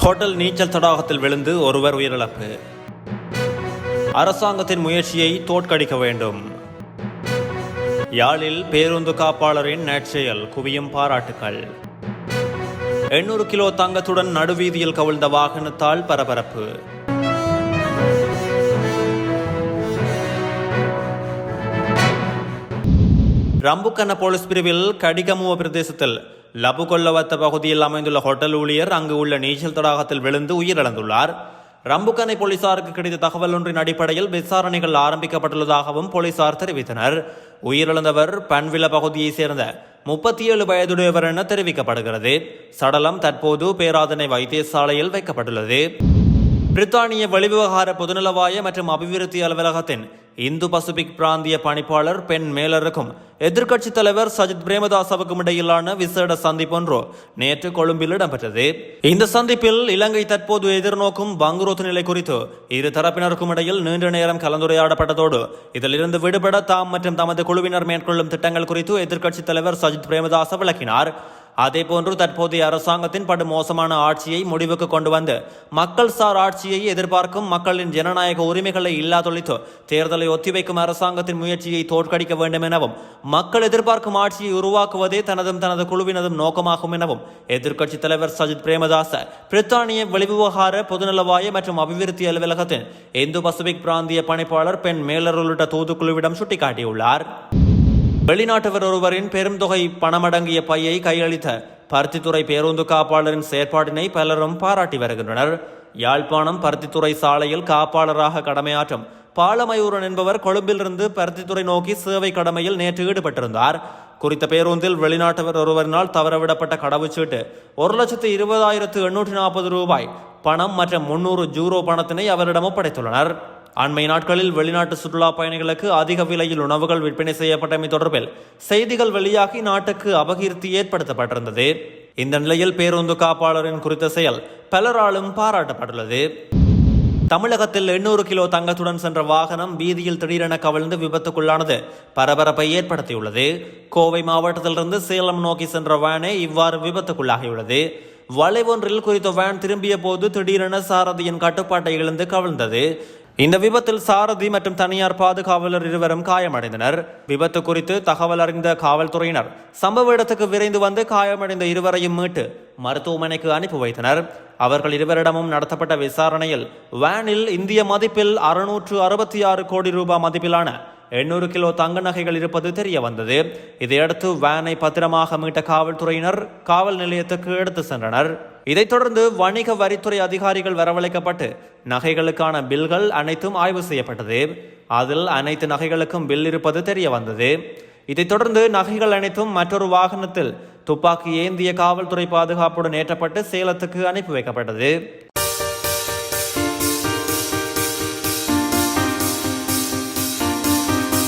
Hotel நீச்சல் தடாகத்தில் விழுந்து ஒருவர் உயிரிழப்பு. அரசாங்கத்தின் முயற்சியை தோற்கடிக்க வேண்டும். யாழில் பேருந்து காப்பாளரின் நற்செயல் குவியும் பாராட்டுக்கள். 800 கிலோ தங்கத்துடன் நடுவீதியில் கவிழ்ந்த வாகனத்தால் பரபரப்பு. ரம்புக்கண்ண போலீஸ் பிரிவில் கடிகமுவ பிரதேசத்தில் லபுகொல்லவத்த பகுதியில் அமைந்துள்ள ஹோட்டல் ஊழியர் அங்கு உள்ள நீச்சல் தடாகத்தில் விழுந்து உயிரிழந்துள்ளார். ரம்புக்கண்ணை போலீசாருக்கு கிடைத்த தகவல் ஒன்றின் அடிப்படையில் விசாரணைகள் ஆரம்பிக்கப்பட்டுள்ளதாகவும் போலீசார் தெரிவித்தனர். உயிரிழந்தவர் பன்வில பகுதியைச் சேர்ந்த 37 வயதுடையவர் என தெரிவிக்கப்படுகிறது. சடலம் தற்போது பேராதனை வைத்தியசாலையில் வைக்கப்பட்டுள்ளது. பிரித்தானிய வெளிவிவகார பொதுநலவாய மற்றும் அபிவிருத்தி அலுவலகத்தின் இந்து பசிபிக் பிராந்திய பணிப்பாளர் பென் மேலருக்கும் எதிர்க்கட்சித் தலைவர் சஜித் பிரேமதாசவுக்கும் இடையிலான விசேட சந்திப்பொன்று நேற்று கொழும்பில் இடம்பெற்றது. இந்த சந்திப்பில் இலங்கை தற்போது எதிர்நோக்கும் வங்குரோத்து நிலை குறித்து இரு தரப்பினருக்கும் இடையில் நீண்ட நேரம் கலந்துரையாடப்பட்டதோடு இதிலிருந்து விடுபட தாம் மற்றும் தமது குழுவினர் மேற்கொள்ளும் திட்டங்கள் குறித்து எதிர்க்கட்சித் தலைவர் சஜித் பிரேமதாச விளக்கினார். அதேபோன்று தற்போதைய அரசாங்கத்தின் படுமோசமான ஆட்சியை முடிவுக்கு கொண்டு வந்து மக்கள் சார் ஆட்சியை எதிர்பார்க்கும் மக்களின் ஜனநாயக உரிமைகளை இல்லாதொழித்து தேர்தலை ஒத்திவைக்கும் அரசாங்கத்தின் முயற்சியை தோற்கடிக்க வேண்டும் எனவும் மக்கள் எதிர்பார்க்கும் ஆட்சியை உருவாக்குவதே தனது குழுவினதும் நோக்கமாகும் எனவும் எதிர்க்கட்சித் தலைவர் சஜித் பிரேமதாச பிரித்தானிய வெளிவிவகார பொதுநலவாய மற்றும் அபிவிருத்தி அலுவலகத்தின் இந்து பசிபிக் பிராந்திய பணிப்பாளர் பென் மேலர் உள்ளிட்ட தூதுக்குழுவிடம் சுட்டிக்காட்டியுள்ளார். வெளிநாட்டவர் ஒருவரின் பெரும் தொகை பணமடங்கிய பையை கையளித்த பருத்தித்துறை பேருந்து காப்பாளரின் செயற்பாட்டினை பலரும் பாராட்டி வருகின்றனர். யாழ்ப்பாணம் பருத்தித்துறை சாலையில் காப்பாளராக கடமையாற்றும் பாலமயூரன் என்பவர் கொழும்பிலிருந்து பருத்தித்துறை நோக்கி சேவை கடமையில் நேற்று ஈடுபட்டிருந்தார். குறித்த பேருந்தில் வெளிநாட்டவர் ஒருவரினால் தவறவிடப்பட்ட கடவுச்சீட்டு 1,20,840 ரூபாய் பணம் மற்றும் 300 ஜூரோ பணத்தினை அவரிடம் ஒப்படைத்துள்ளனர். அண்மை நாட்களில் வெளிநாட்டு சுற்றுலா பயணிகளுக்கு அதிக விலையில் உணவுகள் விற்பனை செய்யப்பட்டமை தொடர்பில் செய்திகள் வெளியாகி நாட்டுக்கு அபகீர்த்தி ஏற்படுத்தப்பட்டிருந்தது. இந்த நிலையில் பேருந்து காப்பாளரின் குறித்த செயல் பலராலும் பாராட்டப்பட்டுள்ளது. தமிழகத்தில் 800 கிலோ தங்கத்துடன் சென்ற வாகனம் வீதியில் திடீரென கவிழ்ந்து விபத்துக்குள்ளானது பரபரப்பை ஏற்படுத்தியுள்ளது. கோவை மாவட்டத்திலிருந்து சேலம் நோக்கி சென்ற வேனே இவ்வாறு விபத்துக்குள்ளாகியுள்ளது. வளைவொன்றில் குறித்த வேன் திரும்பிய போது திடீரென சாரதியின் கட்டுப்பாட்டை இழந்து கவிழ்ந்தது. இந்த விபத்தில் சாரதி மற்றும் தனியார் பாதுகாவலர் இருவரும் காயமடைந்தனர். விபத்து குறித்து தகவல் அறிந்த காவல்துறையினர் சம்பவ இடத்துக்கு விரைந்து வந்து காயமடைந்த இருவரையும் மீட்டு மருத்துவமனைக்கு அனுப்பி வைத்தனர். அவர்கள் இருவரிடமும் நடத்தப்பட்ட விசாரணையில் வேனில் இந்திய மதிப்பில் 666 கோடி ரூபாய் மதிப்பிலான 800 கிலோ தங்க நகைகள் இருப்பது தெரிய வந்தது. இதையடுத்து வேனை பத்திரமாக மீட்ட காவல்துறையினர் காவல் நிலையத்துக்கு எடுத்து சென்றனர். இதைத் தொடர்ந்து வணிக வரித்துறை அதிகாரிகள் வரவழைக்கப்பட்டு நகைகளுக்கான பில்கள் அனைத்தும் ஆய்வு செய்யப்பட்டது. அதில் அனைத்து நகைகளுக்கும் பில் இருப்பது தெரிய வந்தது. இதைத் தொடர்ந்து நகைகள் அனைத்தும் மற்றொரு வாகனத்தில் துப்பாக்கி ஏந்திய காவல்துறை பாதுகாப்புடன் ஏற்றப்பட்டு சேலத்துக்கு அனுப்பி வைக்கப்பட்டது.